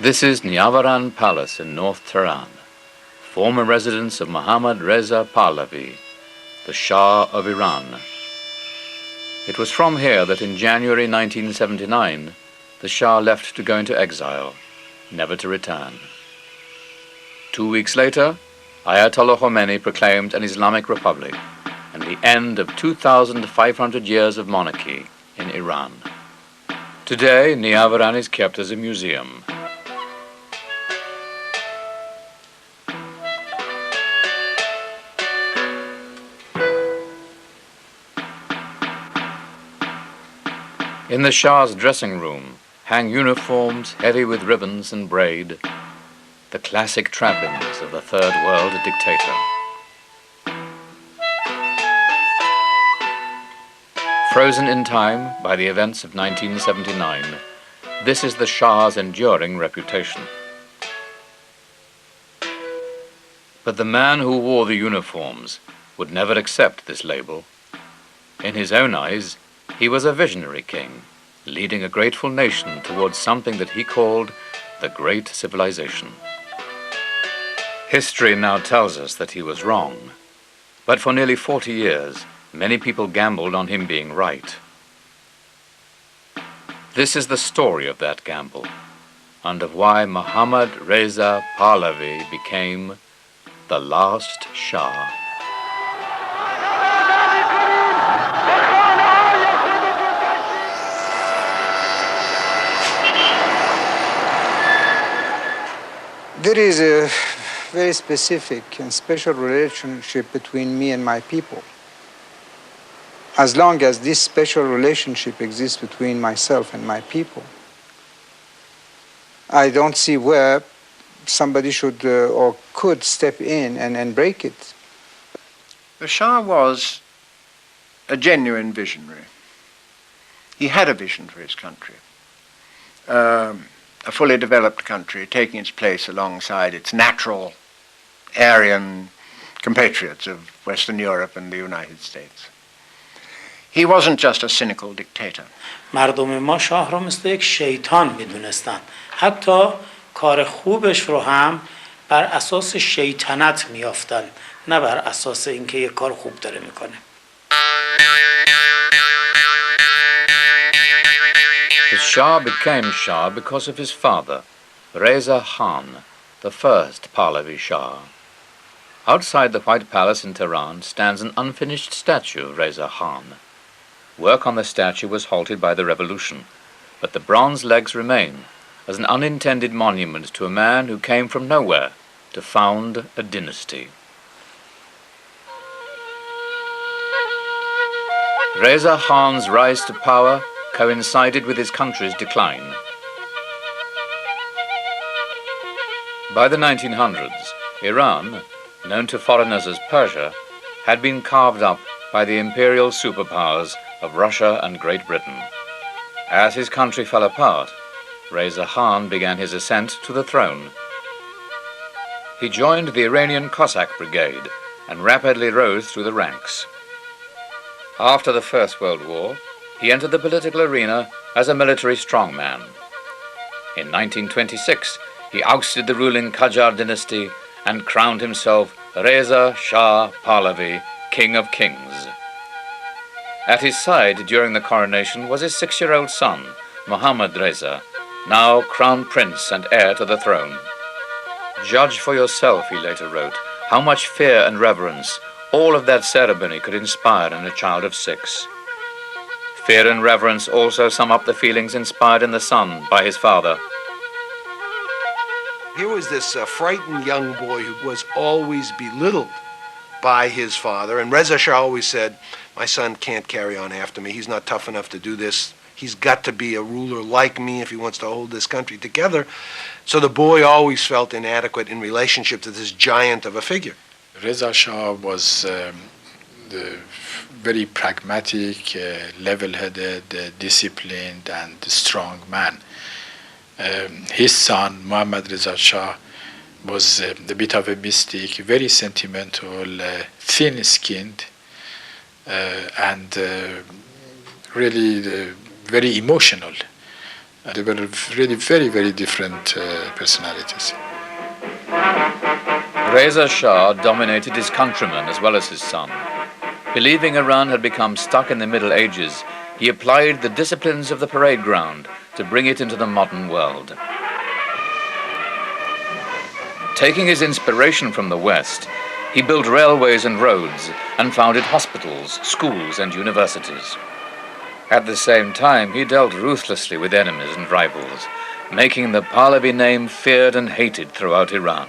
This is Niavaran Palace in North Tehran, former residence of Mohammad Reza Pahlavi, the Shah of Iran. It was from here that in January 1979, the Shah left to go into exile, never to return. 2 weeks later, Ayatollah Khomeini proclaimed an Islamic Republic and the end of 2,500 years of monarchy in Iran. Today, Niavaran is kept as a museum. In the Shah's dressing room hang uniforms heavy with ribbons and braid, the classic trappings of a third world dictator. Frozen in time by the events of 1979, this is the Shah's enduring reputation. But the man who wore the uniforms would never accept this label. In his own eyes, he was a visionary king, leading a grateful nation towards something that he called the Great Civilization. History now tells us that he was wrong, but for nearly 40 years, many people gambled on him being right. This is the story of that gamble, and of why Mohammad Reza Pahlavi became the last Shah. There is a very specific and special relationship between me and my people. As long as this special relationship exists between myself and my people, I don't see where somebody should or could step in and break it. The Shah was a genuine visionary. He had a vision for his country. A fully developed country taking its place alongside its natural Aryan compatriots of Western Europe and the United States. He wasn't just a cynical dictator. مردم ما شاه رو مثل یک شیطان میدونستن. حتی کار خوبش رو هم بر اساس شیطنت میافتن، نه بر اساس اینکه یک کار خوب داره میکنه. The Shah became Shah because of his father, Reza Khan, the first Pahlavi Shah. Outside the White Palace in Tehran stands an unfinished statue of Reza Khan. Work on the statue was halted by the revolution, but the bronze legs remain as an unintended monument to a man who came from nowhere to found a dynasty. Reza Khan's rise to power coincided with his country's decline. By the 1900s, Iran, known to foreigners as Persia, had been carved up by the imperial superpowers of Russia and Great Britain. As his country fell apart, Reza Khan began his ascent to the throne. He joined the Iranian Cossack Brigade and rapidly rose through the ranks. After the First World War, he entered the political arena as a military strongman. In 1926, he ousted the ruling Qajar dynasty and crowned himself Reza Shah Pahlavi, King of Kings. At his side during the coronation was his 6-year-old son, Mohammad Reza, now crown prince and heir to the throne. Judge for yourself, he later wrote, how much fear and reverence all of that ceremony could inspire in a child of 6. Fear and reverence also sum up the feelings inspired in the son by his father. Here was this frightened young boy who was always belittled by his father, and Reza Shah always said, my son can't carry on after me, he's not tough enough to do this, he's got to be a ruler like me if he wants to hold this country together. So the boy always felt inadequate in relationship to this giant of a figure. Reza Shah was the very pragmatic, level-headed, disciplined, and strong man. His son, Mohammad Reza Shah, was a bit of a mystic, very sentimental, thin-skinned, and really very emotional. They were really very, very different personalities. Reza Shah dominated his countrymen as well as his son. Believing Iran had become stuck in the Middle Ages, he applied the disciplines of the parade ground to bring it into the modern world. Taking his inspiration from the West, he built railways and roads and founded hospitals, schools, and universities. At the same time, he dealt ruthlessly with enemies and rivals, making the Pahlavi name feared and hated throughout Iran.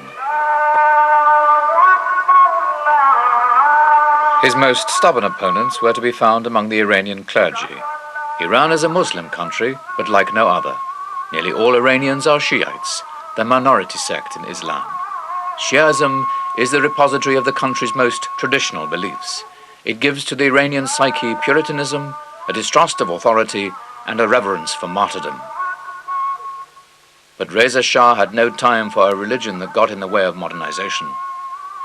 His most stubborn opponents were to be found among the Iranian clergy. Iran is a Muslim country, but like no other. Nearly all Iranians are Shiites, the minority sect in Islam. Shi'ism is the repository of the country's most traditional beliefs. It gives to the Iranian psyche Puritanism, a distrust of authority, and a reverence for martyrdom. But Reza Shah had no time for a religion that got in the way of modernization.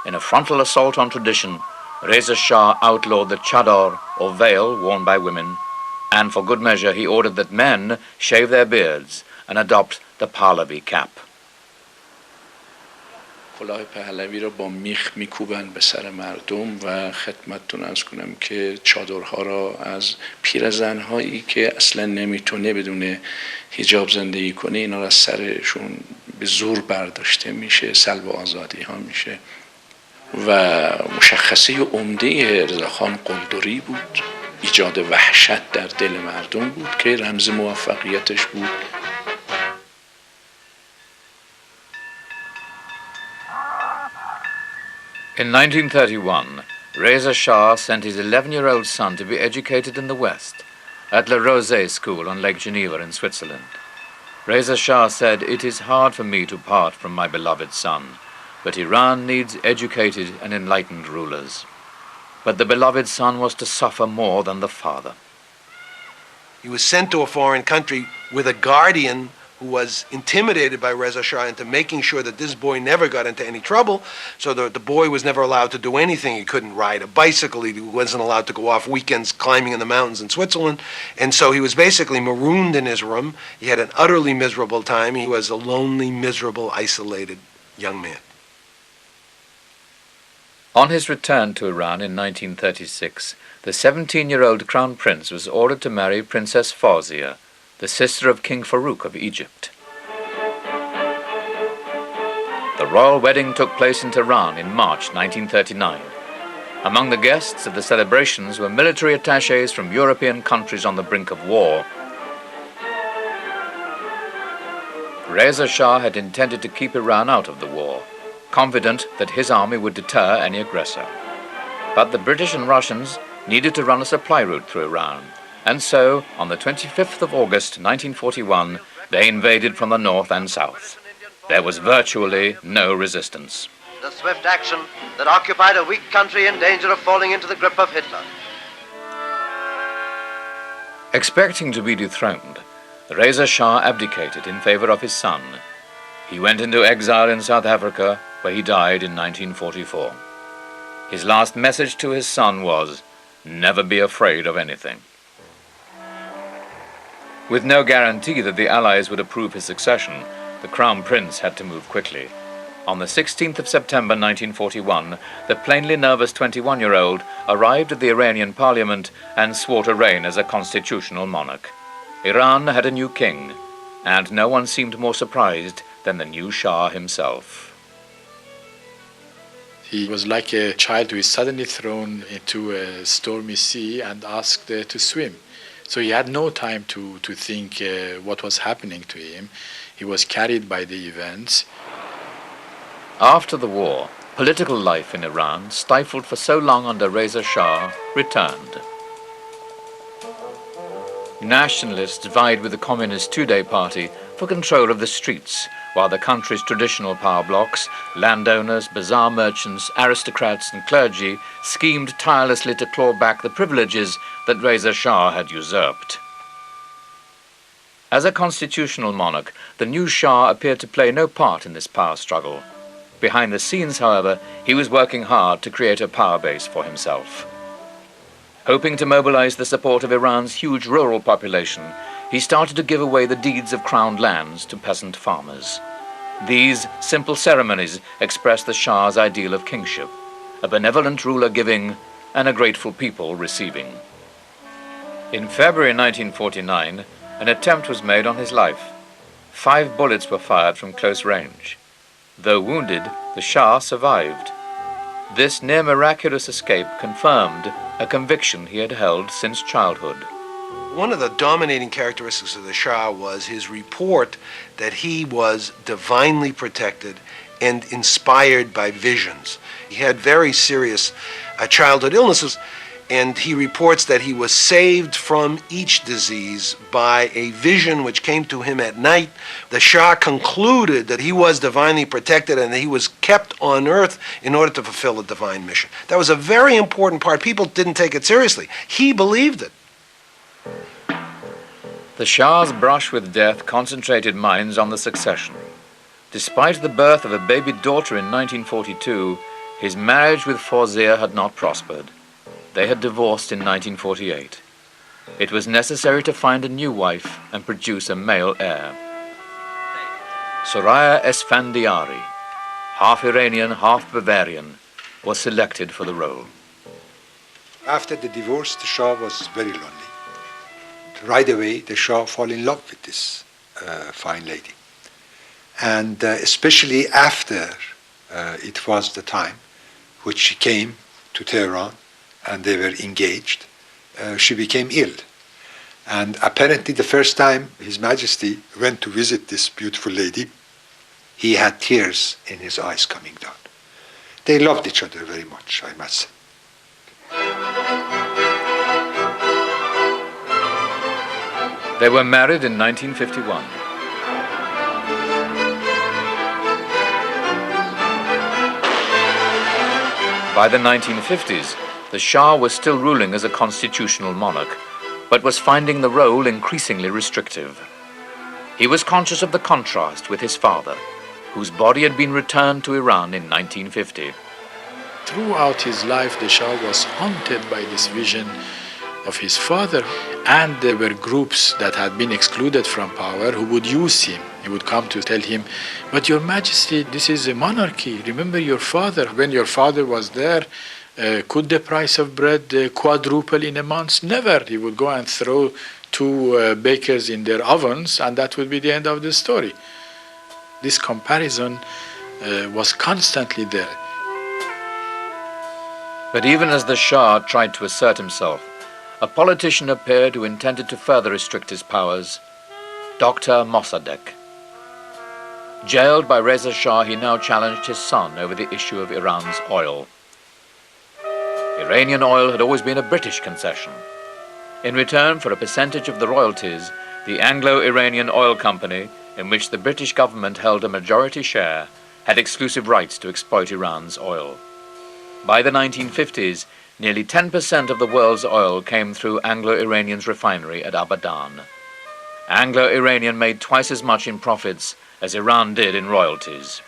In a frontal assault on tradition, Reza Shah outlawed the chador, or veil, worn by women, and for good measure he ordered that men shave their beards and adopt the Pahlavi cap. کلاه پهلوی را با میخ میکوبن به سر مردم و خدمتتون عرض کنم که چادرها را از پیرزن‌هایی که اصلا نمیتونه بدون حجاب زندگی کنه اینا را از سرشون به زور برداشته میشه، سلب آزادی ها میشه و مشخصه عمده رضاخان قلدری بود، ایجاد وحشت در دل مردم بود که رمز موفقیتش بود. In 1931, Reza Shah sent his 11-year-old son to be educated in the West, at Le Rosé School on Lake Geneva in Switzerland. Reza Shah said, "It is hard for me to part from my beloved son, but Iran needs educated and enlightened rulers." But the beloved son was to suffer more than the father. He was sent to a foreign country with a guardian who was intimidated by Reza Shah into making sure that this boy never got into any trouble, so the boy was never allowed to do anything. He couldn't ride a bicycle, he wasn't allowed to go off weekends climbing in the mountains in Switzerland, and so he was basically marooned in his room. He had an utterly miserable time. He was a lonely, miserable, isolated young man. On his return to Iran in 1936, the 17-year-old Crown Prince was ordered to marry Princess Fawzia, the sister of King Farouk of Egypt. The royal wedding took place in Tehran in March 1939. Among the guests of the celebrations were military attachés from European countries on the brink of war. Reza Shah had intended to keep Iran out of the war, confident that his army would deter any aggressor. But the British and Russians needed to run a supply route through Iran, and so, on the 25th of August 1941, they invaded from the north and south. There was virtually no resistance. The swift action that occupied a weak country in danger of falling into the grip of Hitler. Expecting to be dethroned, Reza Shah abdicated in favor of his son. He went into exile in South Africa, where he died in 1944. His last message to his son was, "Never be afraid of anything." With no guarantee that the Allies would approve his succession, the Crown Prince had to move quickly. On the 16th of September 1941, the plainly nervous 21-year-old arrived at the Iranian parliament and swore to reign as a constitutional monarch. Iran had a new king, and no one seemed more surprised than the new Shah himself. He was like a child who is suddenly thrown into a stormy sea and asked to swim. So he had no time to think what was happening to him. He was carried by the events. After the war, political life in Iran, stifled for so long under Reza Shah, returned. Nationalists vied with the Communist Tudeh Party for control of the streets, while the country's traditional power blocks, landowners, bazaar merchants, aristocrats and clergy schemed tirelessly to claw back the privileges that Reza Shah had usurped. As a constitutional monarch, the new Shah appeared to play no part in this power struggle. Behind the scenes, however, he was working hard to create a power base for himself. Hoping to mobilize the support of Iran's huge rural population, he started to give away the deeds of crowned lands to peasant farmers. These simple ceremonies express the Shah's ideal of kingship, a benevolent ruler giving and a grateful people receiving. In February 1949, an attempt was made on his life. 5 bullets were fired from close range. Though wounded, the Shah survived. This near-miraculous escape confirmed a conviction he had held since childhood. One of the dominating characteristics of the Shah was his report that he was divinely protected and inspired by visions. He had very serious childhood illnesses, and he reports that he was saved from each disease by a vision which came to him at night. The Shah concluded that he was divinely protected and that he was kept on earth in order to fulfill a divine mission. That was a very important part. People didn't take it seriously. He believed it. The Shah's brush with death concentrated minds on the succession. Despite the birth of a baby daughter in 1942, his marriage with Fawzia had not prospered. They had divorced in 1948. It was necessary to find a new wife and produce a male heir. Soraya Esfandiari, half Iranian, half Bavarian, was selected for the role. After the divorce, the Shah was very lonely. Right away, the Shah fell in love with this fine lady. And especially after it was the time which she came to Tehran and they were engaged, she became ill. And apparently the first time His Majesty went to visit this beautiful lady, he had tears in his eyes coming down. They loved each other very much, I must say. They were married in 1951. By the 1950s, the Shah was still ruling as a constitutional monarch, but was finding the role increasingly restrictive. He was conscious of the contrast with his father, whose body had been returned to Iran in 1950. Throughout his life, the Shah was haunted by this vision of his father, and there were groups that had been excluded from power who would use him. He would come to tell him, "But Your Majesty, this is a monarchy. Remember your father. When your father was there, could the price of bread quadruple in a month? Never." He would go and throw 2 bakers in their ovens, and that would be the end of the story. This comparison was constantly there. But even as the Shah tried to assert himself, a politician appeared who intended to further restrict his powers, Dr. Mossadegh. Jailed by Reza Shah, he now challenged his son over the issue of Iran's oil. Iranian oil had always been a British concession. In return for a percentage of the royalties, the Anglo-Iranian Oil Company, in which the British government held a majority share, had exclusive rights to exploit Iran's oil. By the 1950s, nearly 10% of the world's oil came through Anglo-Iranian's refinery at Abadan. Anglo-Iranian made twice as much in profits as Iran did in royalties.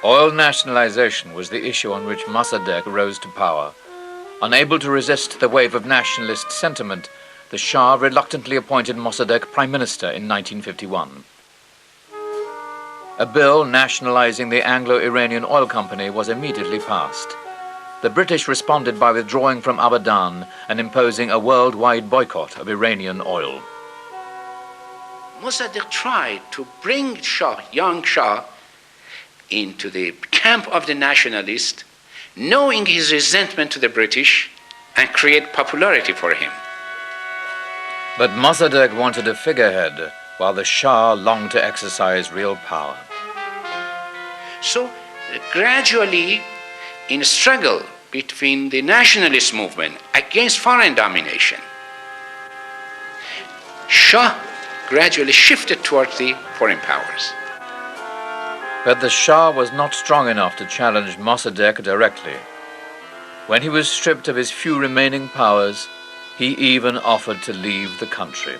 Oil nationalization was the issue on which Mossadegh rose to power. Unable to resist the wave of nationalist sentiment, the Shah reluctantly appointed Mossadegh Prime Minister in 1951. A bill nationalizing the Anglo-Iranian Oil Company was immediately passed. The British responded by withdrawing from Abadan and imposing a worldwide boycott of Iranian oil. Mossadegh tried to bring Shah, young Shah, into the camp of the nationalists, knowing his resentment to the British, and create popularity for him. But Mossadegh wanted a figurehead, while the Shah longed to exercise real power. So gradually, in a struggle between the nationalist movement against foreign domination, Shah gradually shifted towards the foreign powers. But the Shah was not strong enough to challenge Mossadegh directly. When he was stripped of his few remaining powers, he even offered to leave the country.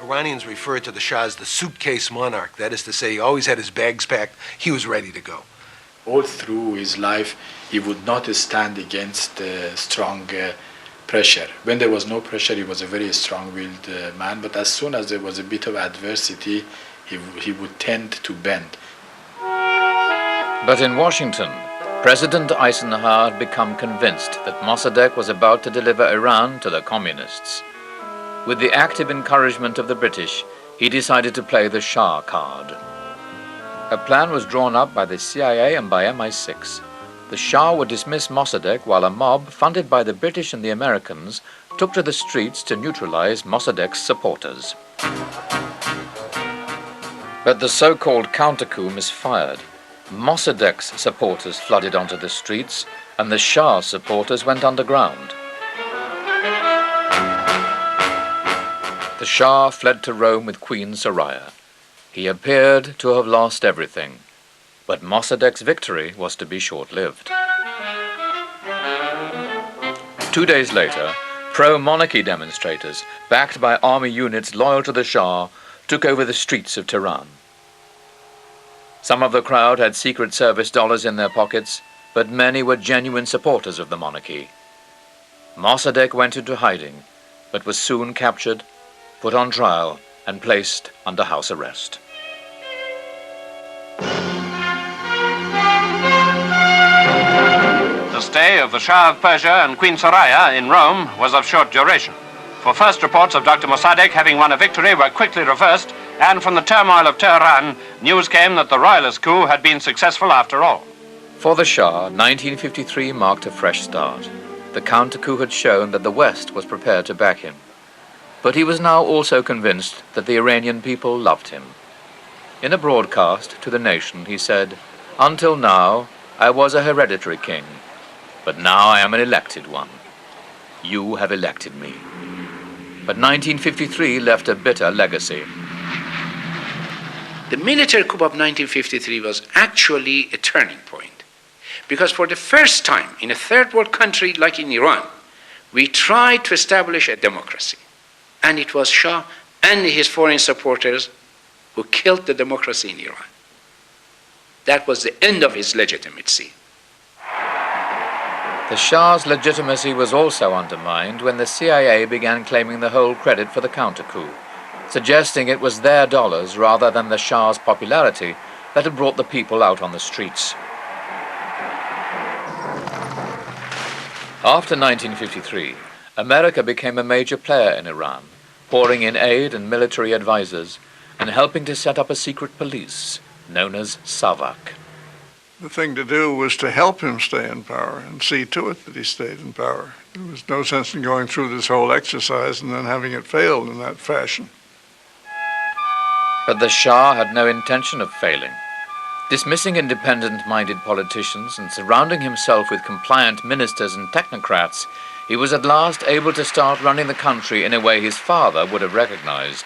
Iranians referred to the Shah as the suitcase monarch. That is to say, he always had his bags packed. He was ready to go. All through his life, he would not stand against strong pressure. When there was no pressure, he was a very strong-willed man, but as soon as there was a bit of adversity, he would tend to bend. But in Washington, President Eisenhower had become convinced that Mossadegh was about to deliver Iran to the communists. With the active encouragement of the British, he decided to play the Shah card. A plan was drawn up by the CIA and by MI6. The Shah would dismiss Mossadegh while a mob, funded by the British and the Americans, took to the streets to neutralize Mossadegh's supporters. But the so-called counter-coup misfired. Mossadegh's supporters flooded onto the streets, and the Shah's supporters went underground. The Shah fled to Rome with Queen Soraya. He appeared to have lost everything, but Mossadegh's victory was to be short-lived. 2 days later, pro-monarchy demonstrators, backed by army units loyal to the Shah, took over the streets of Tehran. Some of the crowd had Secret Service dollars in their pockets, but many were genuine supporters of the monarchy. Mossadegh went into hiding, but was soon captured, put on trial, and placed under house arrest. The stay of the Shah of Persia and Queen Soraya in Rome was of short duration, for first reports of Dr. Mossadegh having won a victory were quickly reversed, and from the turmoil of Tehran, news came that the royalist coup had been successful after all. For the Shah, 1953 marked a fresh start. The counter-coup had shown that the West was prepared to back him. But he was now also convinced that the Iranian people loved him. In a broadcast to the nation, he said, "Until now, I was a hereditary king, but now I am an elected one. You have elected me." But 1953 left a bitter legacy. The military coup of 1953 was actually a turning point, because for the first time in a third world country like in Iran, we tried to establish a democracy. And it was Shah and his foreign supporters who killed the democracy in Iran. That was the end of his legitimacy. The Shah's legitimacy was also undermined when the CIA began claiming the whole credit for the counter-coup, suggesting it was their dollars rather than the Shah's popularity that had brought the people out on the streets. After 1953, America became a major player in Iran, pouring in aid and military advisors, and helping to set up a secret police known as SAVAK. The thing to do was to help him stay in power and see to it that he stayed in power. There was no sense in going through this whole exercise and then having it fail in that fashion. But the Shah had no intention of failing. Dismissing independent-minded politicians and surrounding himself with compliant ministers and technocrats, he was at last able to start running the country in a way his father would have recognized.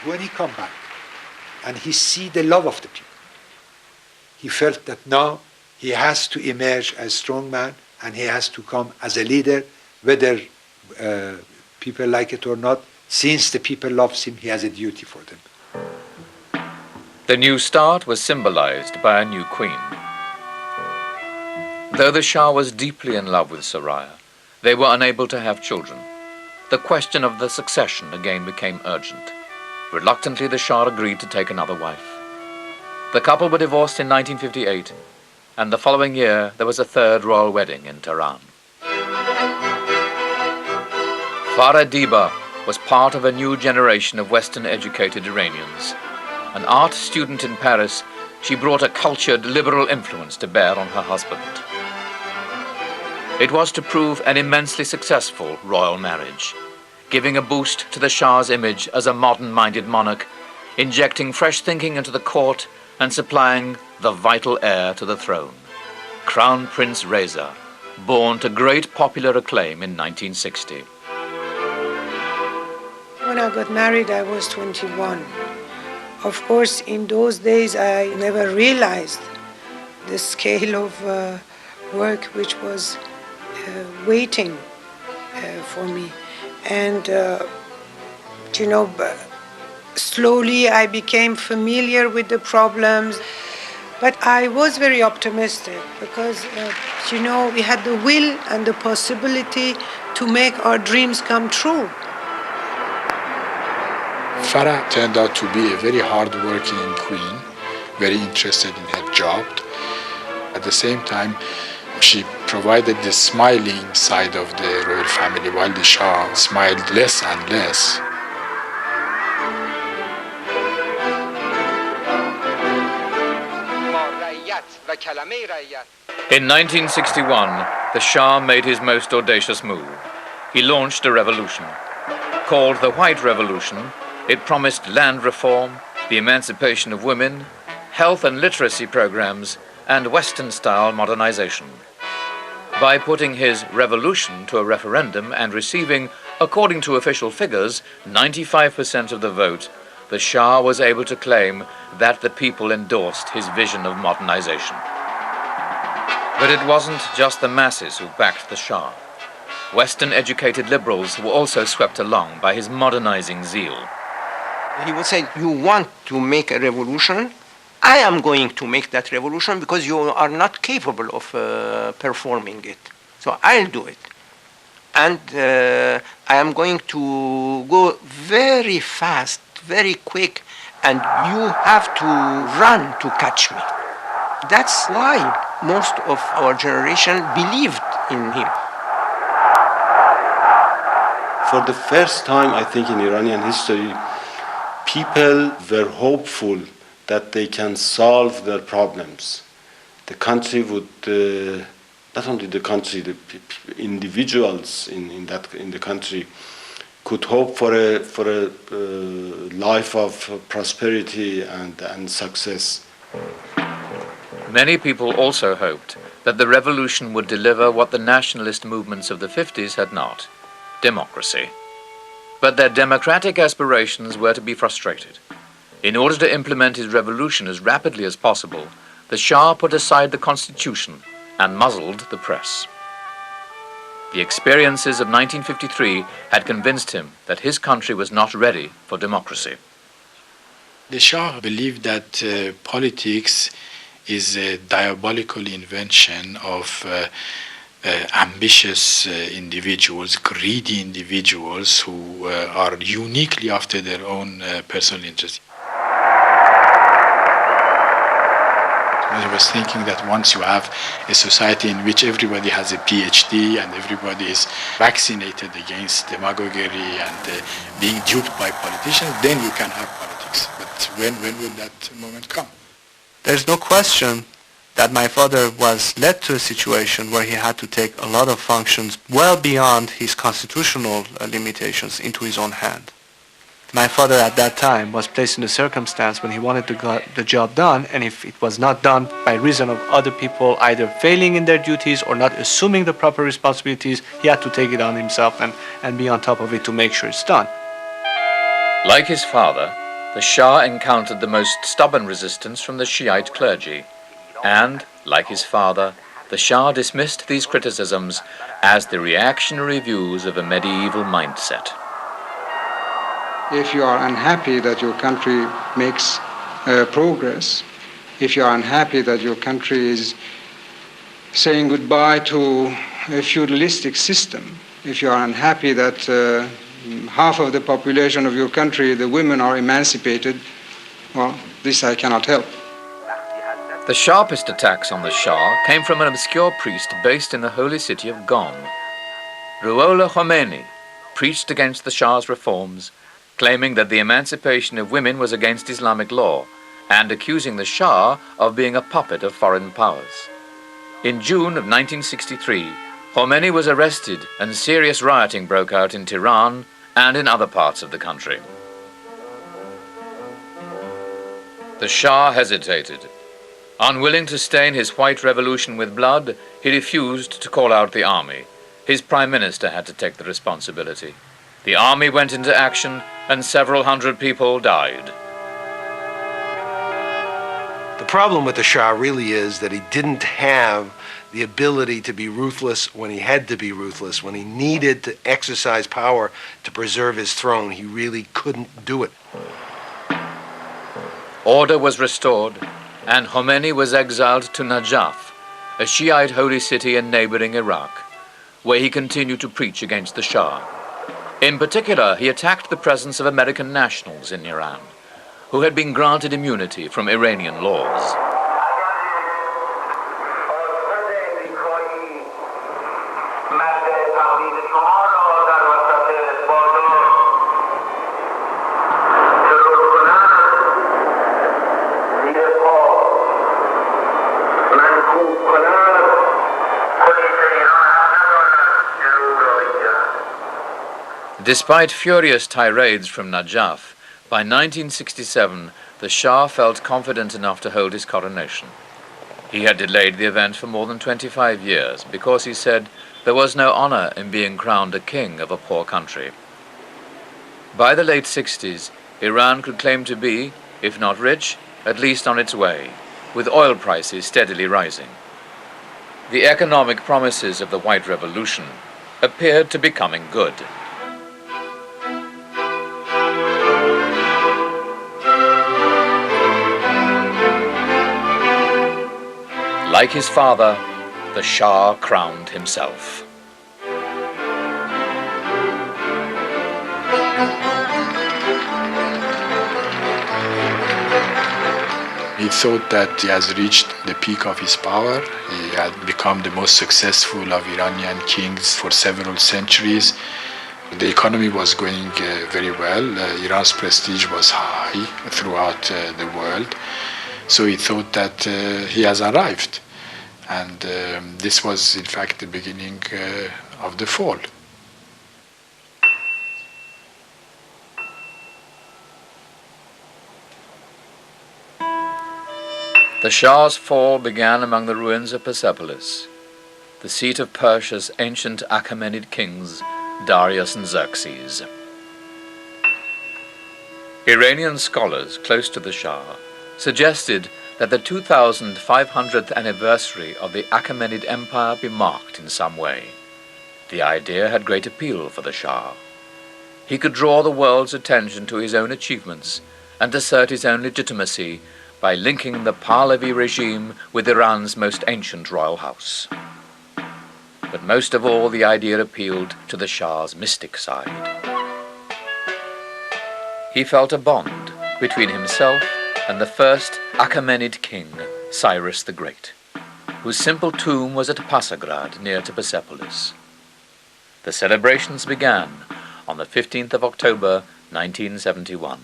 When he come back and he see the love of the people, he felt that now he has to emerge as a strong man and he has to come as a leader, whether people like it or not. Since the people loves him, he has a duty for them. The new start was symbolized by a new queen. Though the Shah was deeply in love with Soraya, they were unable to have children. The question of the succession again became urgent. Reluctantly, the Shah agreed to take another wife. The couple were divorced in 1958, and the following year there was a third royal wedding in Tehran. Farah Diba was part of a new generation of Western-educated Iranians. An art student in Paris, she brought a cultured, liberal influence to bear on her husband. It was to prove an immensely successful royal marriage, giving a boost to the Shah's image as a modern-minded monarch, injecting fresh thinking into the court and supplying the vital heir to the throne, Crown Prince Reza, born to great popular acclaim in 1960. When I got married, I was 21. Of course, in those days, I never realized the scale of work which was waiting for me. And, slowly I became familiar with the problems. But I was very optimistic because, we had the will and the possibility to make our dreams come true. Farah turned out to be a very hard-working queen, very interested in her job. At the same time, she provided the smiling side of the royal family, while the Shah smiled less and less. In 1961, the Shah made his most audacious move. He launched a revolution. Called the White Revolution, it promised land reform, the emancipation of women, health and literacy programs, and Western-style modernization. By putting his revolution to a referendum and receiving, according to official figures, 95% of the vote, the Shah was able to claim that the people endorsed his vision of modernization. But it wasn't just the masses who backed the Shah. Western-educated liberals were also swept along by his modernizing zeal. He would say, you want to make a revolution? I am going to make that revolution because you are not capable of performing it. So I'll do it. And I am going to go very fast, very quick, and you have to run to catch me. That's why most of our generation believed in him. For the first time, I think, in Iranian history, people were hopeful that they can solve their problems. The country would, not only the country, the individuals in the country could hope for a life of prosperity and success. Many people also hoped that the revolution would deliver what the nationalist movements of the 50s had not: democracy. But their democratic aspirations were to be frustrated. In order to implement his revolution as rapidly as possible, the Shah put aside the constitution and muzzled the press. The experiences of 1953 had convinced him that his country was not ready for democracy. The Shah believed that politics is a diabolical invention of ambitious individuals, greedy individuals who are uniquely after their own personal interests. I was thinking that once you have a society in which everybody has a PhD and everybody is vaccinated against demagoguery and being duped by politicians, then you can have politics. But when will that moment come? There's no question that my father was led to a situation where he had to take a lot of functions well beyond his constitutional limitations into his own hand. My father at that time was placed in a circumstance when he wanted to get the job done, and if it was not done by reason of other people either failing in their duties or not assuming the proper responsibilities, he had to take it on himself and be on top of it to make sure it's done. Like his father, the Shah encountered the most stubborn resistance from the Shiite clergy. And, like his father, the Shah dismissed these criticisms as the reactionary views of a medieval mindset. If you are unhappy that your country makes progress, if you are unhappy that your country is saying goodbye to a feudalistic system, if you are unhappy that half of the population of your country, the women, are emancipated, well, this I cannot help. The sharpest attacks on the Shah came from an obscure priest based in the holy city of Qom. Ruhollah Khomeini preached against the Shah's reforms, claiming that the emancipation of women was against Islamic law, and accusing the Shah of being a puppet of foreign powers. In June of 1963, Khomeini was arrested and serious rioting broke out in Tehran and in other parts of the country. The Shah hesitated. Unwilling to stain his white revolution with blood, he refused to call out the army. His prime minister had to take the responsibility. The army went into action and several hundred people died. The problem with the Shah really is that he didn't have the ability to be ruthless when he had to be ruthless. When he needed to exercise power to preserve his throne, he really couldn't do it. Order was restored, and Khomeini was exiled to Najaf, a Shiite holy city in neighboring Iraq, where he continued to preach against the Shah. In particular, he attacked the presence of American nationals in Iran, who had been granted immunity from Iranian laws. Despite furious tirades from Najaf, by 1967 the Shah felt confident enough to hold his coronation. He had delayed the event for more than 25 years because he said there was no honor in being crowned a king of a poor country. By the late 60s, Iran could claim to be, if not rich, at least on its way, with oil prices steadily rising. The economic promises of the White Revolution appeared to be coming good. Like his father, the Shah crowned himself. He thought that he has reached the peak of his power. He had become the most successful of Iranian kings for several centuries. The economy was going very well. Iran's prestige was high throughout the world. So he thought that he has arrived. And this was, in fact, the beginning of the fall. The Shah's fall began among the ruins of Persepolis, the seat of Persia's ancient Achaemenid kings, Darius and Xerxes. Iranian scholars close to the Shah suggested that the 2500th anniversary of the Achaemenid Empire be marked in some way. The idea had great appeal for the Shah. He could draw the world's attention to his own achievements and assert his own legitimacy by linking the Pahlavi regime with Iran's most ancient royal house. But most of all, the idea appealed to the Shah's mystic side. He felt a bond between himself and the first Achaemenid king, Cyrus the Great, whose simple tomb was at Pasargad near to Persepolis. The celebrations began on the 15th of October, 1971.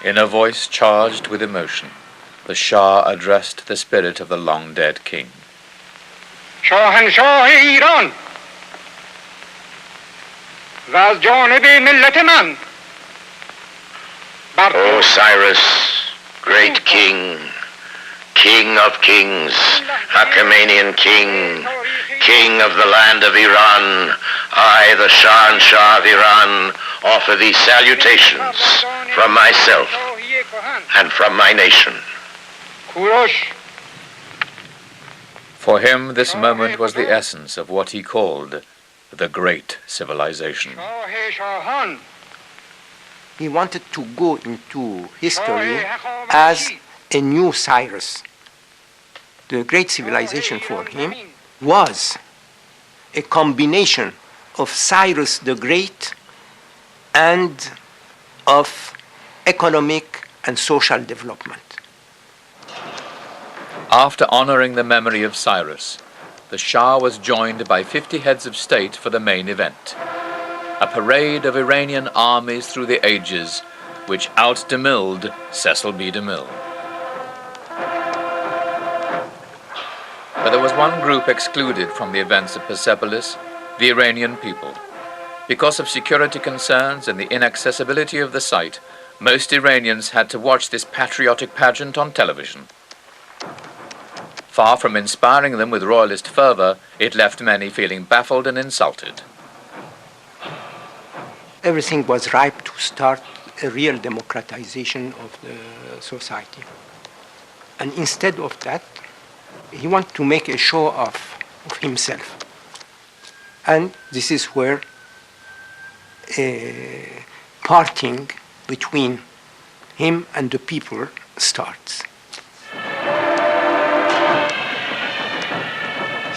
In a voice charged with emotion, the Shah addressed the spirit of the long-dead king. شاهنشاه ایران و از جانب ملت من O Cyrus, great king, king of kings, Achaemenian king, king of the land of Iran, I, the Shahanshah of Iran, offer thee salutations from myself and from my nation. For him, this moment was the essence of what he called the Great Civilization. He wanted to go into history as a new Cyrus. The great civilization for him was a combination of Cyrus the Great and of economic and social development. After honoring the memory of Cyrus, the Shah was joined by 50 heads of state for the main event, a parade of Iranian armies through the ages, which out-DeMilled Cecil B. DeMille. But there was one group excluded from the events at Persepolis, the Iranian people. Because of security concerns and the inaccessibility of the site, most Iranians had to watch this patriotic pageant on television. Far from inspiring them with royalist fervor, it left many feeling baffled and insulted. Everything was ripe to start a real democratization of the society. And instead of that, he wanted to make a show of himself. And this is where parting between him and the people starts.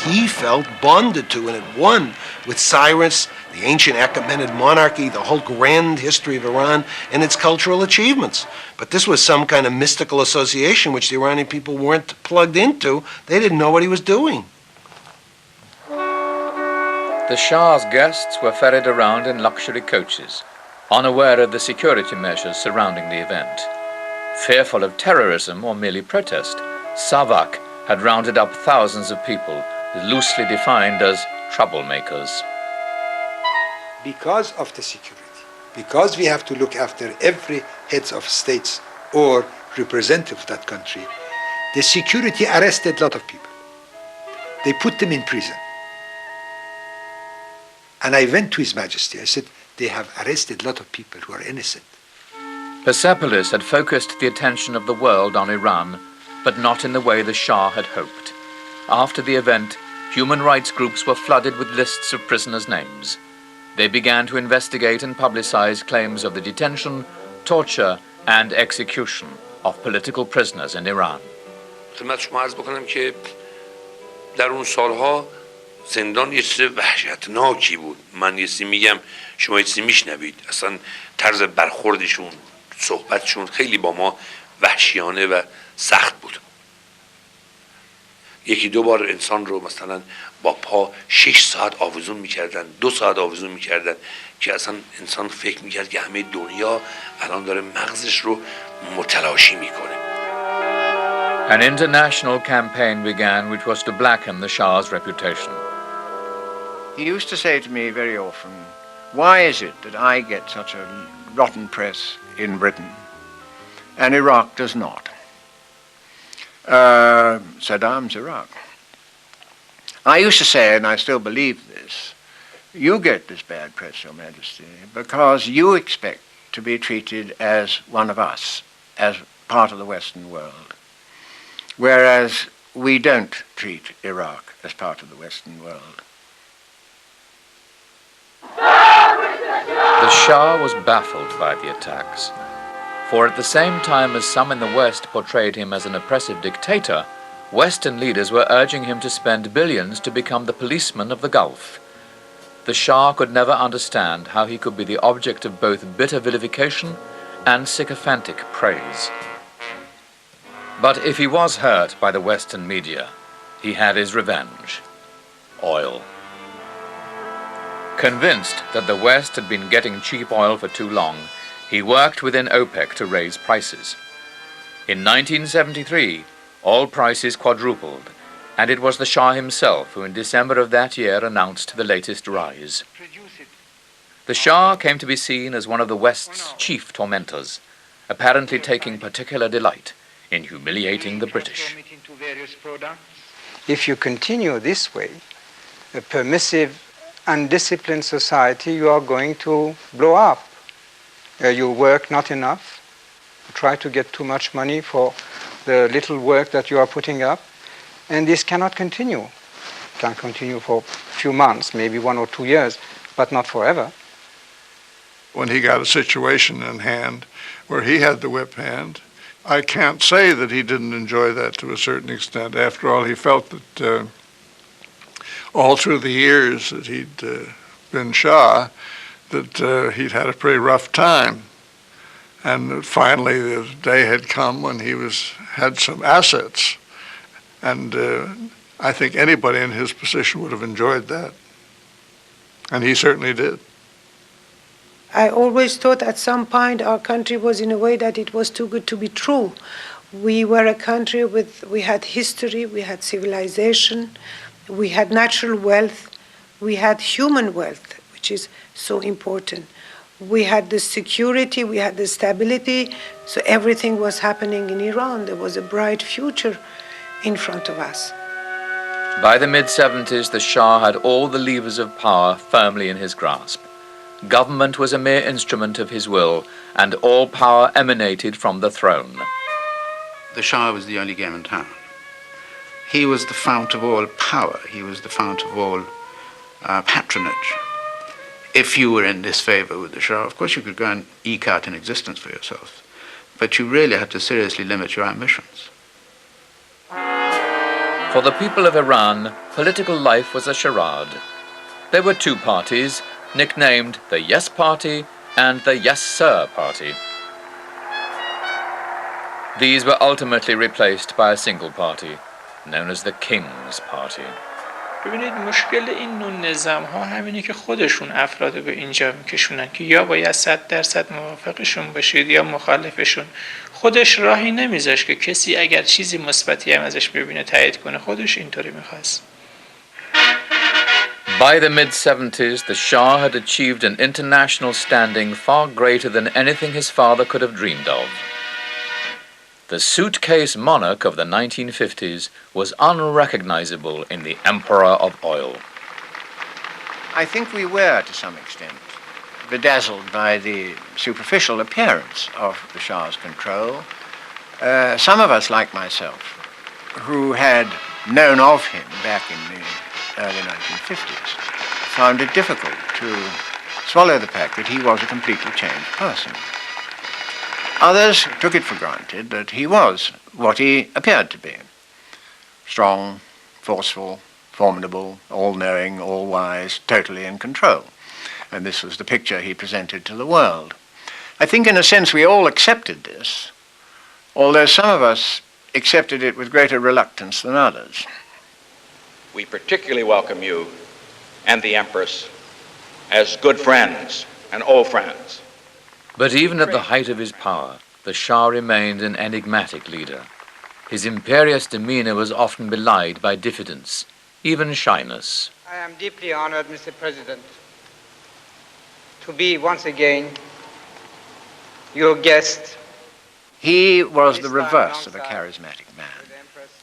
He felt bonded to and had won with Cyrus, the ancient Achaemenid monarchy, the whole grand history of Iran, and its cultural achievements. But this was some kind of mystical association which the Iranian people weren't plugged into. They didn't know what he was doing. The Shah's guests were ferried around in luxury coaches, unaware of the security measures surrounding the event. Fearful of terrorism or merely protest, Savak had rounded up thousands of people, loosely defined as troublemakers. Because of the security, because we have to look after every heads of states or representative of that country, the security arrested a lot of people. They put them in prison. And I went to His Majesty. I said, they have arrested a lot of people who are innocent. Persepolis had focused the attention of the world on Iran, but not in the way the Shah had hoped. After the event, human rights groups were flooded with lists of prisoners' names. They began to investigate and publicize claims of the detention, torture, and execution of political prisoners in Iran. خدمت شما عرض بکنم که در اون سالها زندان یه چیز وحشتناکی بود. من یه چیزی میگم شما یه چیزی میشنوید. اصلا طرز برخوردشون، صحبتشون خیلی با ما وحشیانه و سخت بود. یکی دو بار انسان رو مثلا با پا 6 ساعت آویزون میکردن، 2 ساعت آویزون میکردن که اصلا انسان فکر میکرد که همه دنیا الان داره مغزش رو متلاشی میکنه. An international campaign began which was to blacken the Shah's reputation. He used to say to me very often, why is it that I get such a rotten press in Britain and Iraq does not? Saddam's Iraq. I used to say, and I still believe this, you get this bad press, Your Majesty, because you expect to be treated as one of us, as part of the Western world, whereas we don't treat Iraq as part of the Western world. The Shah was baffled by the attacks, for at the same time as some in the West portrayed him as an oppressive dictator, Western leaders were urging him to spend billions to become the policeman of the Gulf. The Shah could never understand how he could be the object of both bitter vilification and sycophantic praise. But if he was hurt by the Western media, he had his revenge: oil. Convinced that the West had been getting cheap oil for too long, he worked within OPEC to raise prices. In 1973, oil prices quadrupled, and it was the Shah himself who in December of that year announced the latest rise. The Shah came to be seen as one of the West's chief tormentors, apparently taking particular delight in humiliating the British. If you continue this way, a permissive, undisciplined society, you are going to blow up. You work not enough, you try to get too much money for the little work that you are putting up, and this cannot continue. It can continue for a few months, maybe 1 or 2 years, but not forever. When he got a situation in hand where he had the whip hand, I can't say that he didn't enjoy that to a certain extent. After all, he felt that all through the years that he'd been Shah, that he'd had a pretty rough time. And that finally the day had come when he had some assets. And I think anybody in his position would have enjoyed that. And he certainly did. I always thought at some point our country was in a way that it was too good to be true. We were a country we had history, we had civilization, we had natural wealth, we had human wealth, which is so important. We had the security, we had the stability, so everything was happening in Iran. There was a bright future in front of us. By the mid-70s, the Shah had all the levers of power firmly in his grasp. Government was a mere instrument of his will, and all power emanated from the throne. The Shah was the only game in town. He was the fount of all power. He was the fount of all patronage. If you were in disfavor with the Shah, of course you could go and eke out an existence for yourself, but you really had to seriously limit your ambitions. For the people of Iran, political life was a charade. There were two parties, nicknamed the Yes Party and the Yes Sir Party. These were ultimately replaced by a single party, known as the King's Party. ببینید مشکل این نوع نظام ها همینه که خودشون افراد به اینجا میکشونن که یا باید 100% موافقشون باشید یا مخالفشون. خودش راهی نمیذاشت که کسی اگر چیزی مثبتی هم ازش ببینه تایید کنه. خودش اینطوری میخواست. By the mid-70s, the Shah had achieved an international standing far greater than anything his father could have dreamed of. The suitcase monarch of the 1950s was unrecognizable in the emperor of oil. I think we were, to some extent, bedazzled by the superficial appearance of the Shah's control. Some of us, like myself, who had known of him back in the early 1950s, found it difficult to swallow the fact that he was a completely changed person. Others took it for granted that he was what he appeared to be. Strong, forceful, formidable, all-knowing, all-wise, totally in control. And this was the picture he presented to the world. I think in a sense we all accepted this, although some of us accepted it with greater reluctance than others. We particularly welcome you and the Empress as good friends and old friends. But even at the height of his power, the Shah remained an enigmatic leader. His imperious demeanor was often belied by diffidence, even shyness. I am deeply honored, Mr. President, to be once again your guest. He was the reverse of a charismatic man.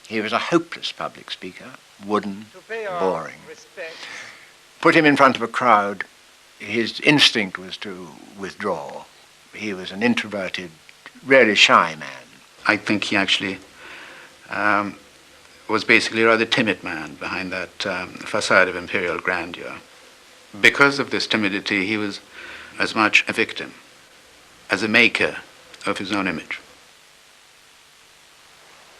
He was a hopeless public speaker, wooden, boring. Put him in front of a crowd, his instinct was to withdraw. He was an introverted, really shy man. I think he actually was basically a rather timid man behind that facade of imperial grandeur. Because of this timidity, he was as much a victim as a maker of his own image.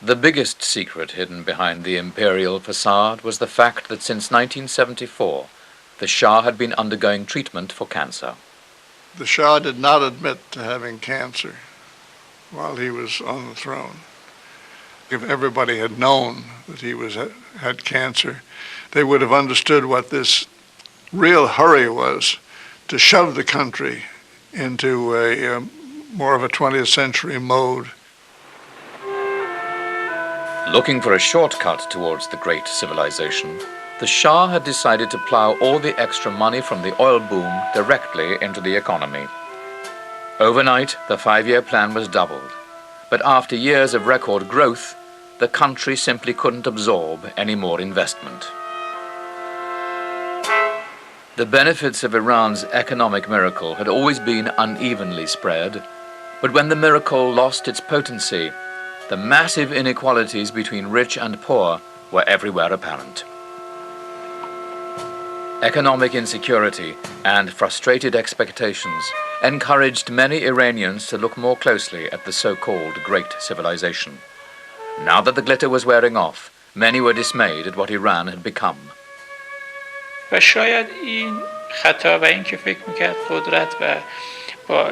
The biggest secret hidden behind the imperial facade was the fact that since 1974, the Shah had been undergoing treatment for cancer. The Shah did not admit to having cancer while he was on the throne. If everybody had known that he had cancer, they would have understood what this real hurry was to shove the country into a more of a 20th century mode. Looking for a shortcut towards the great civilization, the Shah had decided to plow all the extra money from the oil boom directly into the economy. Overnight, the 5-year plan was doubled. But after years of record growth, the country simply couldn't absorb any more investment. The benefits of Iran's economic miracle had always been unevenly spread, but when the miracle lost its potency, the massive inequalities between rich and poor were everywhere apparent. Economic insecurity and frustrated expectations encouraged many Iranians to look more closely at the so-called Great Civilization. Now that the glitter was wearing off, many were dismayed at what Iran had become. و شاید این خطا و این که فکر میکرد قدرت و با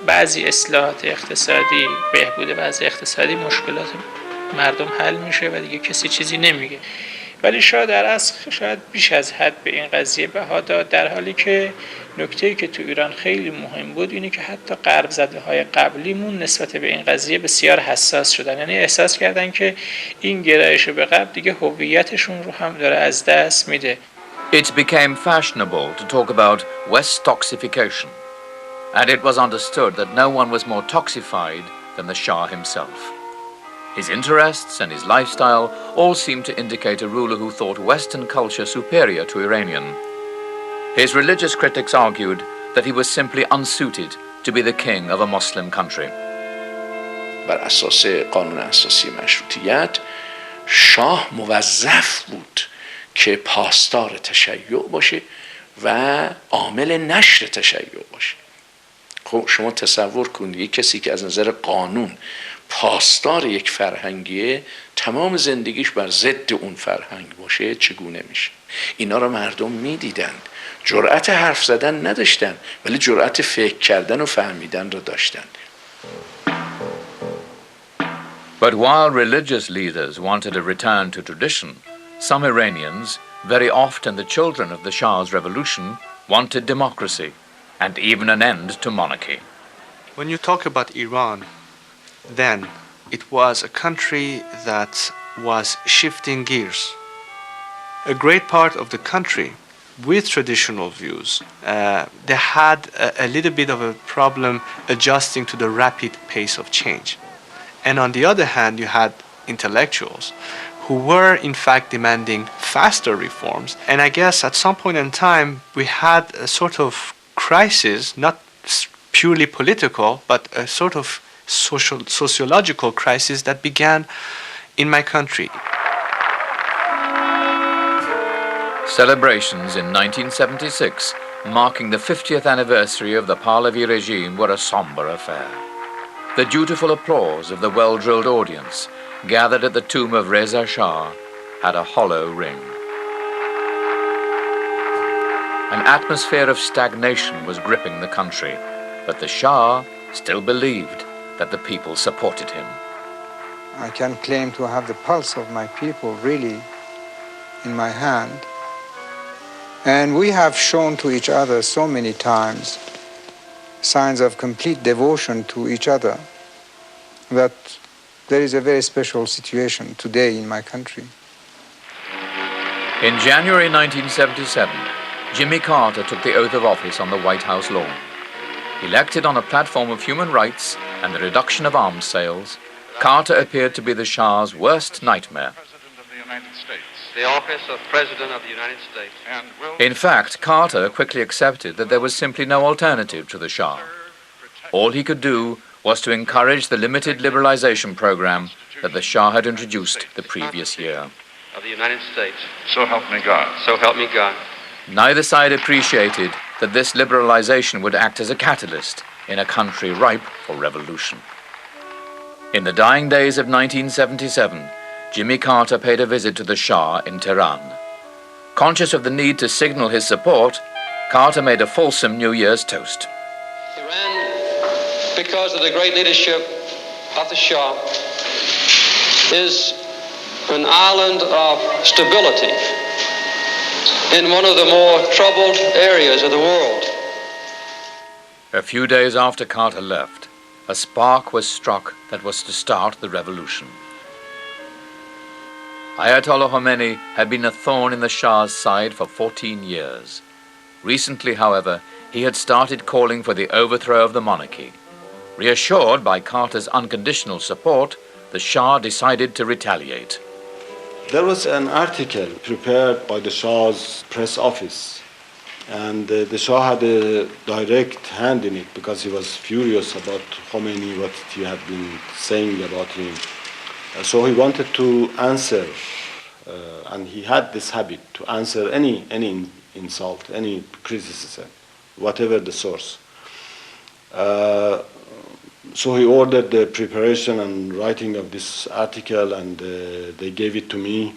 بعضی اصلاحات اقتصادی بهبود بعضی اقتصادی مشکلات مردم حل میشه و دیگه کسی چیزی نمیگه. ولی شاید در اصل شاید بیش از حد به این قضیه بها داد، در حالی که نکته‌ای که تو ایران خیلی مهم بود اینه که حتی غرب زده‌های قبلیمون نسبت به این قضیه بسیار حساس شدن، یعنی احساس کردن که این گرایش به غرب دیگه هویتشون رو هم داره از دست میده. It became fashionable to talk about West toxification, and it was understood that no one was more toxified than the Shah himself. His interests and his lifestyle all seemed to indicate a ruler who thought Western culture superior to Iranian. His religious critics argued that he was simply unsuited to be the king of a Muslim country. بر اساس قانون اساسی مشروطیت شاه موظف بود که پاسدار تشیع باشه و عامل نشر تشیع باشه. خب شما تصور کنید یک کسی که از نظر قانون پاسدار یک فرهنگیه، تمام زندگیش بر ضد اون فرهنگ باشه، چگونه میشه؟ اینا رو مردم میدیدند، جرأت حرف زدن نداشتن ولی جرأت فکر کردن و فهمیدن رو داشتن. But while religious leaders wanted a return to tradition, some Iranians, very often the children of the Shah's revolution, wanted democracy and even an end to monarchy. When you talk about Iran, then it was a country that was shifting gears. A great part of the country with traditional views, they had a little bit of a problem adjusting to the rapid pace of change. And on the other hand, you had intellectuals who were in fact demanding faster reforms. And I guess at some point in time, we had a sort of crisis, not purely political, but a sort of sociological crisis that began in my country. Celebrations in 1976, marking the 50th anniversary of the Pahlavi regime, were a somber affair. The dutiful applause of the well-drilled audience gathered at the tomb of Reza Shah had a hollow ring. An atmosphere of stagnation was gripping the country, but the Shah still believed that the people supported him. I can claim to have the pulse of my people really in my hand. And we have shown to each other so many times signs of complete devotion to each other that there is a very special situation today in my country. In January 1977, Jimmy Carter took the oath of office on the White House lawn. Elected on a platform of human rights and the reduction of arms sales, Carter appeared to be the Shah's worst nightmare. The office of President of the United States. In fact, Carter quickly accepted that there was simply no alternative to the Shah. All he could do was to encourage the limited liberalization program that the Shah had introduced the previous year. Of the United States. So help me God. So help me God. Neither side appreciated that this liberalization would act as a catalyst in a country ripe for revolution. In the dying days of 1977, Jimmy Carter paid a visit to the Shah in Tehran. Conscious of the need to signal his support, Carter made a fulsome New Year's toast. Iran, because of the great leadership of the Shah, is an island of stability in one of the more troubled areas of the world. A few days after Carter left, a spark was struck that was to start the revolution. Ayatollah Khomeini had been a thorn in the Shah's side for 14 years. Recently, however, he had started calling for the overthrow of the monarchy. Reassured by Carter's unconditional support, the Shah decided to retaliate. There was an article prepared by the Shah's press office, and the Shah had a direct hand in it because he was furious about Khomeini, what he had been saying about him. So he wanted to answer, and he had this habit to answer any insult, any criticism, whatever the source. So he ordered the preparation and writing of this article, and they gave it to me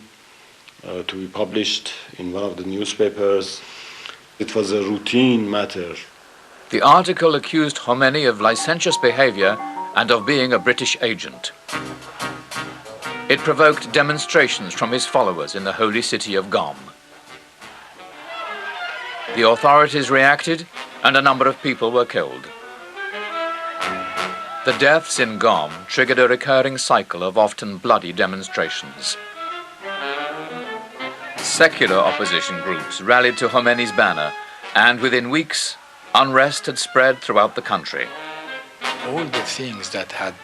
to be published in one of the newspapers. It was a routine matter. The article accused Khomeini of licentious behavior and of being a British agent. It provoked demonstrations from his followers in the holy city of Qom. The authorities reacted, and a number of people were killed. The deaths in Qom triggered a recurring cycle of often bloody demonstrations. Secular opposition groups rallied to Khomeini's banner, and within weeks, unrest had spread throughout the country. All the things that had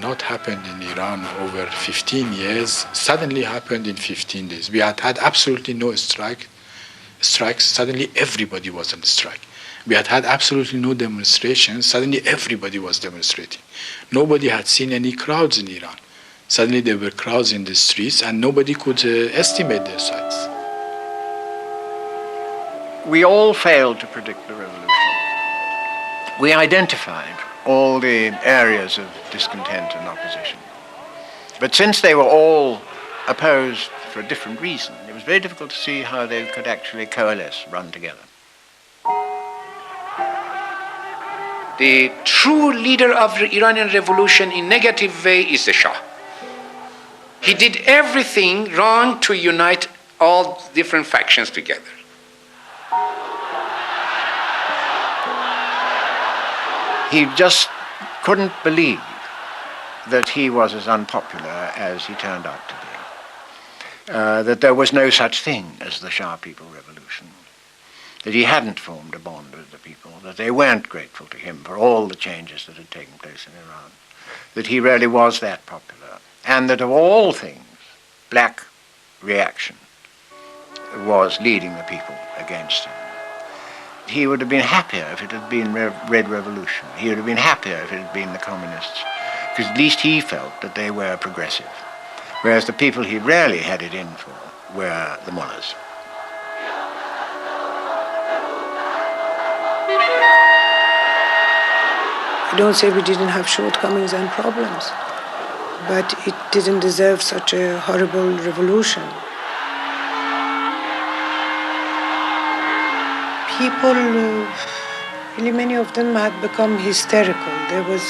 not happened in Iran over 15 years suddenly happened in 15 days. We had had absolutely no strikes. Suddenly everybody was on strike. We had had absolutely no demonstrations. Suddenly everybody was demonstrating. Nobody had seen any crowds in Iran. Suddenly there were crowds in the streets, and nobody could estimate their size. We all failed to predict the revolution. We identified all the areas of discontent and opposition. But since they were all opposed for a different reason, it was very difficult to see how they could actually coalesce, run together. The true leader of the Iranian revolution in negative way is the Shah. He did everything wrong to unite all different factions together. He just couldn't believe that he was as unpopular as he turned out to be. That there was no such thing as the Shah People Revolution. That he hadn't formed a bond with the people, that they weren't grateful to him for all the changes that had taken place in Iran, that he really was that popular, and that of all things, black reaction was leading the people against him. He would have been happier if it had been Red Revolution. He would have been happier if it had been the communists, because at least he felt that they were progressive, whereas the people he really had it in for were the mullahs. I don't say we didn't have shortcomings and problems, but it didn't deserve such a horrible revolution. People, really many of them had become hysterical. There was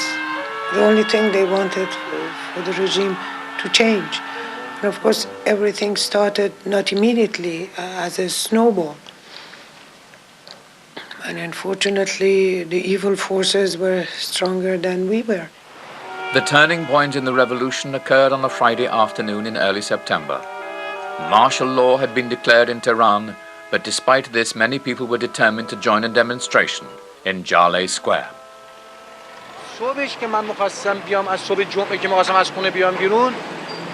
the only thing they wanted for the regime to change. And of course, everything started not immediately as a snowball. And unfortunately, the evil forces were stronger than we were. The turning point in the revolution occurred on a Friday afternoon in early September. Martial law had been declared in Tehran, but despite this, many people were determined to join a demonstration in Jaleh Square. صبحش که من می‌خواستم بیام از صبح جمعه که می‌خواستم از خونه بیام بیرون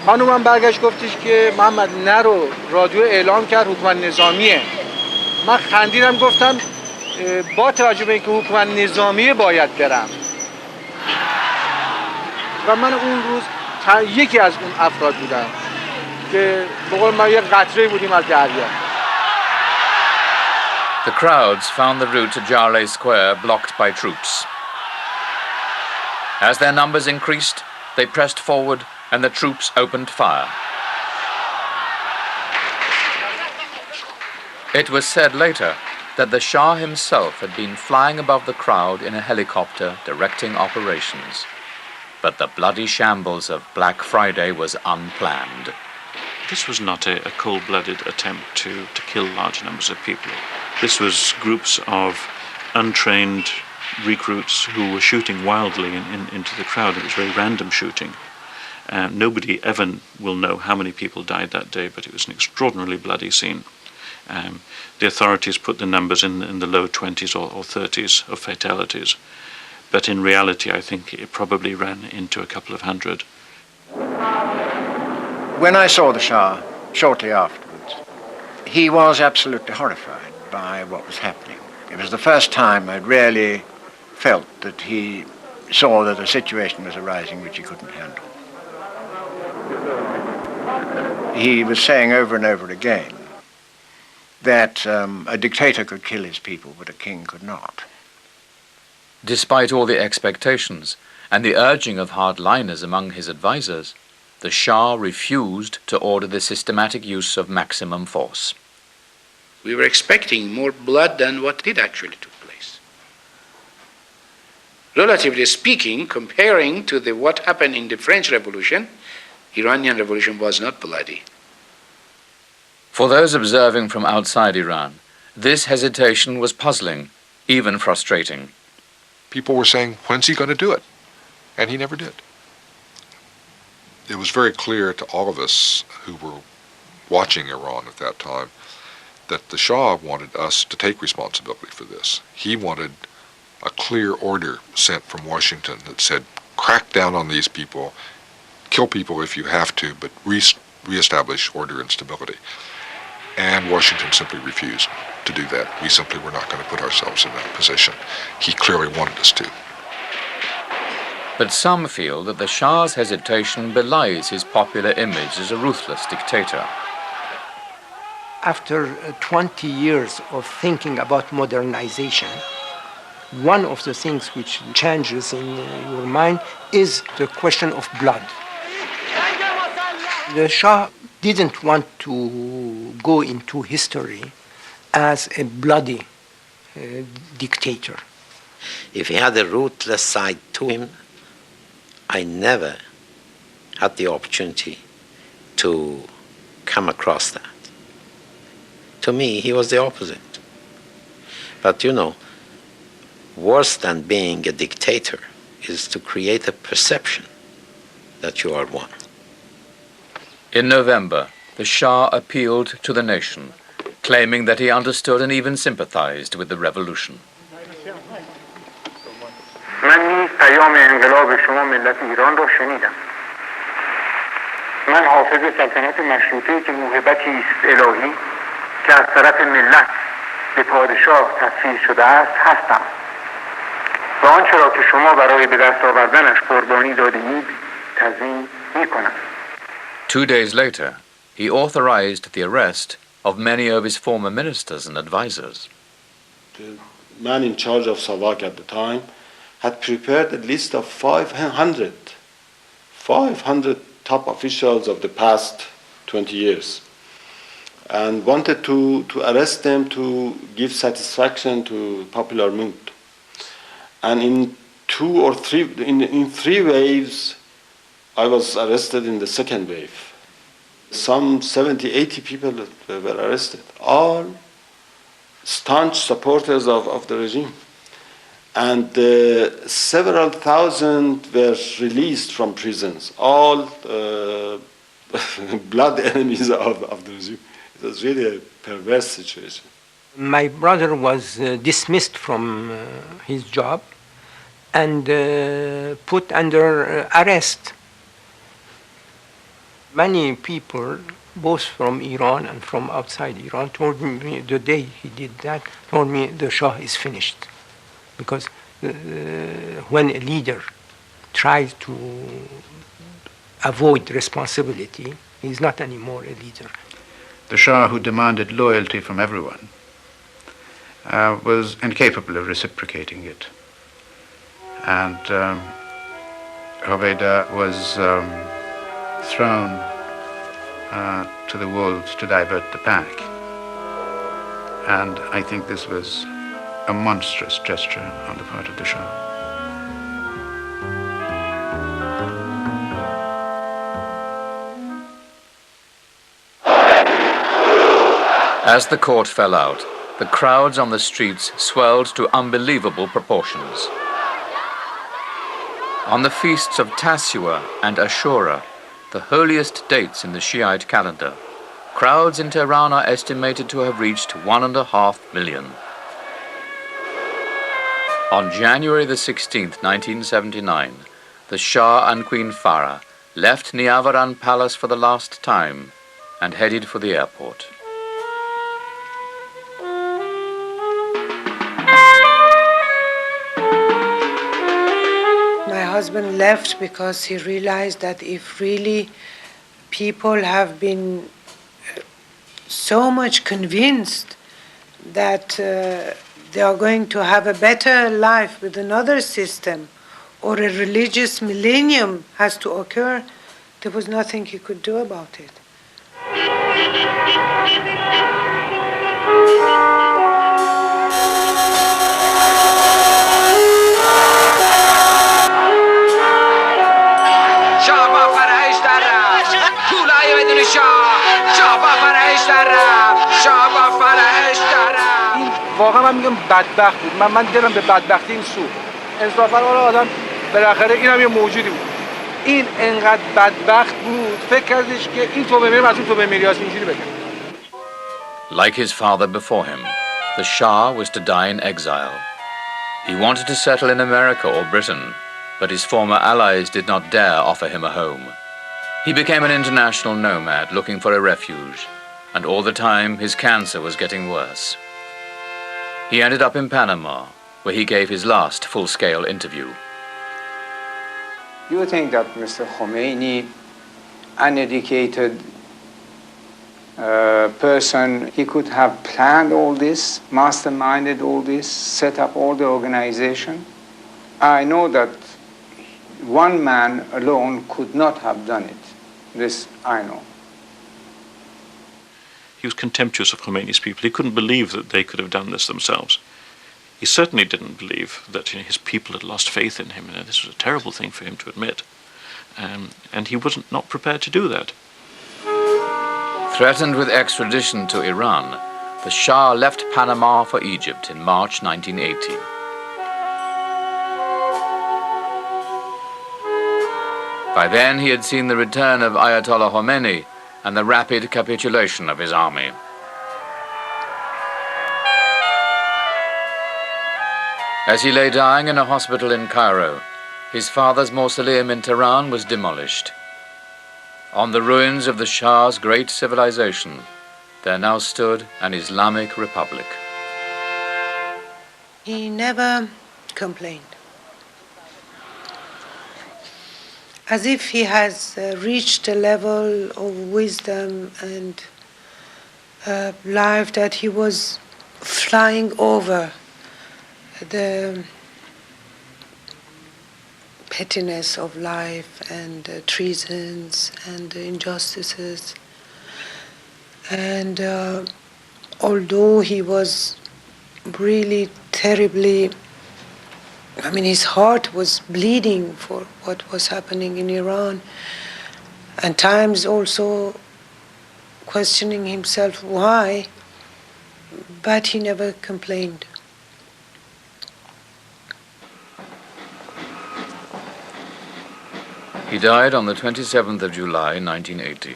خانومم برگشت گفتش که محمد نرو رادیو اعلام کرد حکومت نظامیه من خندیدم گفتم با توجه به اینکه حکومت نظامیه باید برم و من اون روز یکی از اون افراد بودم که به قول ما یه قطره بودیم از دریا. The crowds found the route to Jaleh Square blocked by troops. As their numbers increased, they pressed forward and the troops opened fire. It was said later that the Shah himself had been flying above the crowd in a helicopter directing operations. But the bloody shambles of Black Friday was unplanned. This was not a cold-blooded attempt to kill large numbers of people. This was groups of untrained recruits who were shooting wildly into the crowd. It was very random shooting. Nobody ever will know how many people died that day, but it was an extraordinarily bloody scene. The authorities put the numbers in the low 20s or 30s of fatalities. But in reality, I think it probably ran into a couple of hundred. When I saw the Shah shortly afterwards, he was absolutely horrified by what was happening. It was the first time I'd really felt that he saw that a situation was arising which he couldn't handle. He was saying over and over again that a dictator could kill his people, but a king could not. Despite all the expectations and the urging of hardliners among his advisers, the Shah refused to order the systematic use of maximum force. We were expecting more blood than what did actually took place. Relatively speaking, comparing to what happened in the French Revolution, Iranian Revolution was not bloody. For those observing from outside Iran, this hesitation was puzzling, even frustrating. People were saying, when's he going to do it? And he never did. It was very clear to all of us who were watching Iran at that time that the Shah wanted us to take responsibility for this. He wanted a clear order sent from Washington that said, crack down on these people, kill people if you have to, but reestablish order and stability. And Washington simply refused to do that. We simply were not going to put ourselves in that position. He clearly wanted us to. But some feel that the Shah's hesitation belies his popular image as a ruthless dictator. after 20 years of thinking about modernization, one of the things which changes in your mind is the question of blood. The Shah didn't want to go into history as a bloody dictator. If he had a ruthless side to him, I never had the opportunity to come across that. To me, he was the opposite. But you know, worse than being a dictator is to create a perception that you are one. In November, the Shah appealed to the nation, claiming that he understood and even sympathized with the revolution. من نیز پیام انقلاب شما ملت ایران را شنیدم. من حافظ سلطنت مشروطه که موهبتی است الهی که از طرف ملت به پادشاه تسلیم شده است هستم. و آنچه را که شما برای به دست آوردنش قربانی داده‌اید تضمین می‌کنم. 2 days later, he authorized the arrest of many of his former ministers and advisors. The man in charge of Savak at the time had prepared a list of 500 top officials of the past 20 years and wanted to arrest them to give satisfaction to popular mood. And in 3 waves, I was arrested in the second wave. Some 70, 80 people were arrested, all staunch supporters of the regime. And several thousand were released from prisons, all blood enemies of the regime. It was really a perverse situation. My brother was dismissed from his job and put under arrest. Many people, both from Iran and from outside Iran, told me the day he did that, told me the Shah is finished. Because when a leader tries to avoid responsibility, he's not anymore a leader. The Shah, who demanded loyalty from everyone, was incapable of reciprocating it. And Hoveyda was thrown to the wolves to divert the pack. And I think this was a monstrous gesture on the part of the Shah. As the court fell out, the crowds on the streets swelled to unbelievable proportions. On the feasts of Tasua and Ashura, the holiest dates in the Shiite calendar, crowds in Tehran are estimated to have reached 1.5 million. On January the 16th, 1979, the Shah and Queen Farah left Niavaran Palace for the last time and headed for the airport. My husband left because he realized that if really people have been so much convinced that they are going to have a better life with another system or a religious millennium has to occur, there was nothing he could do about it. واقعا من میگم بدبخت بود. من دلم به بدبختی این سو. انصافا آدم بالاخره اینم یه موجودی بود. این انقدر بدبخت بود فکر کردش که این تو بمیرم از اون تو بمیریاست اینجوری بگم. Like his father before him, the Shah was to die in exile. He wanted to settle in America or Britain, but his former allies did not dare offer him a home. He became an international nomad looking for a refuge, and all the time his cancer was getting worse. He ended up in Panama, where he gave his last full-scale interview. You think that Mr. Khomeini, uneducated person. He could have planned all this, masterminded all this, set up all the organization. I know that one man alone could not have done it. This I know. He was contemptuous of Khomeini's people. He couldn't believe that they could have done this themselves. He certainly didn't believe that his people had lost faith in him. This was a terrible thing for him to admit. And he was not prepared to do that. Threatened with extradition to Iran, the Shah left Panama for Egypt in March 1980. By then he had seen the return of Ayatollah Khomeini and the rapid capitulation of his army. As he lay dying in a hospital in Cairo, his father's mausoleum in Tehran was demolished. On the ruins of the Shah's great civilization, there now stood an Islamic republic. He never complained. As if he has reached a level of wisdom and life that he was flying over the pettiness of life and treasons and injustices. And although he was really terribly, his heart was bleeding for what was happening in Iran, and times also questioning himself why, but he never complained. He died on the 27th of July, 1980.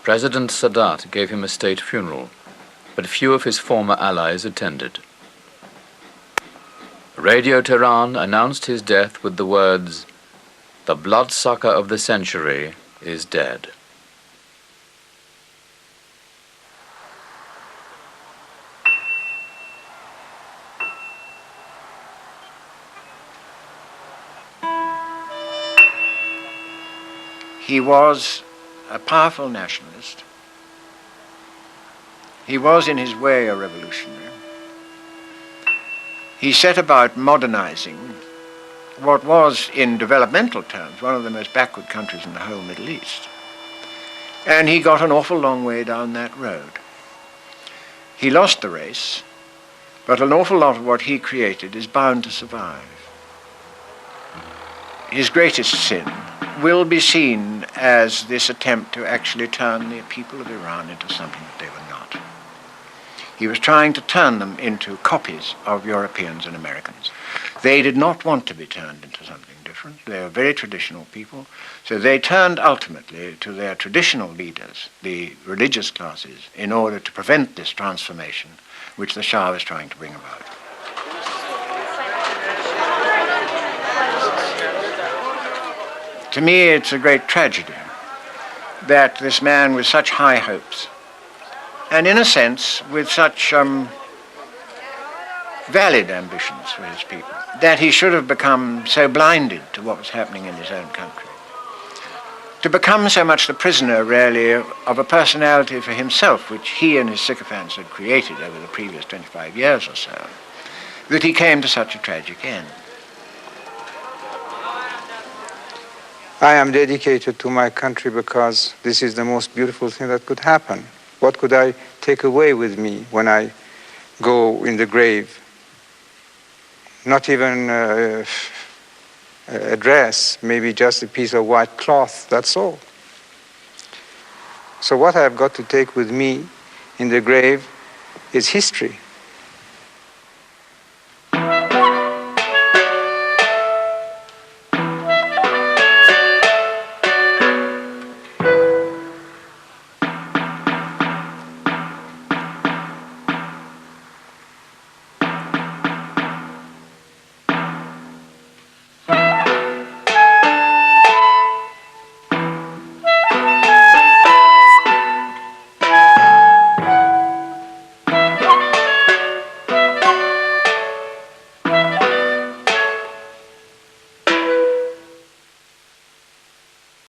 President Sadat gave him a state funeral, but few of his former allies attended. Radio Tehran announced his death with the words, "The bloodsucker of the century is dead." He was a powerful nationalist. He was, in his way, a revolutionary. He set about modernizing what was, in developmental terms, one of the most backward countries in the whole Middle East. And he got an awful long way down that road. He lost the race, but an awful lot of what he created is bound to survive. His greatest sin will be seen as this attempt to actually turn the people of Iran into something that they were not. He was trying to turn them into copies of Europeans and Americans. They did not want to be turned into something different. They were very traditional people, so they turned ultimately to their traditional leaders, the religious classes, in order to prevent this transformation which the Shah was trying to bring about. To me, it's a great tragedy that this man with such high hopes, and in a sense with such valid ambitions for his people, that he should have become so blinded to what was happening in his own country. To become so much the prisoner, really, of a personality for himself, which he and his sycophants had created over the previous 25 years or so, that he came to such a tragic end. I am dedicated to my country because this is the most beautiful thing that could happen. What could I take away with me when I go in the grave? Not even a dress, maybe just a piece of white cloth, that's all. So what I've got to take with me in the grave is history.